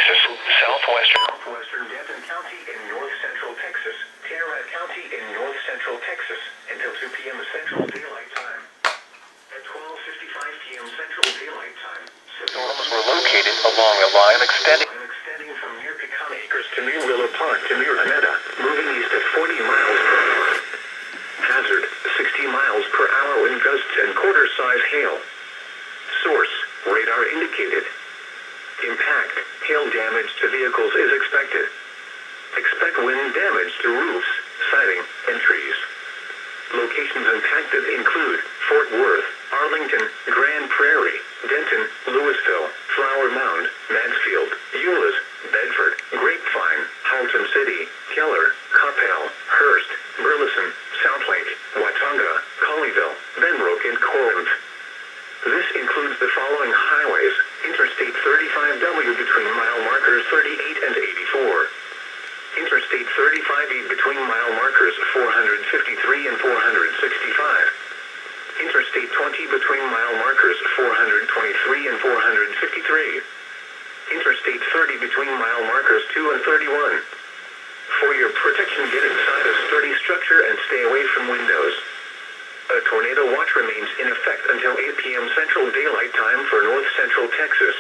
Texas, Southwestern Denton County in north central Texas, Tarrant County in north central Texas, until 2 p.m. Central Daylight Time. At 12:55 p.m. Central Daylight Time, storms were located along a line extending from near Pecan Acres to near Willow Park to near Aneta, moving east at 40 miles per hour. Hazard, 60 miles per hour wind gusts and quarter-size hail. Source, radar indicated. Impact, hail damage to vehicles is expected. Expect wind damage to roofs, siding, and trees. Locations impacted include Fort Worth, Arlington, Grand Prairie, Denton, Louisville, Flower Mound, Mansfield, Euless, Bedford, Grapevine, Halton City, Keller, Coppell, Hearst, Burleson, Southlake, Watauga, Colleyville, Benbrook, and Corinth. This includes the following highways: Interstate 35W between mile markers 38 and 84. Interstate 35E between mile markers 453 and 465. Interstate 20 between mile markers 423 and 453. Interstate 30 between mile markers 2 and 31. For your protection, get inside a sturdy structure and stay away from windows. A tornado watch remains in effect until 8 p.m. Central Daylight Time for north central Texas.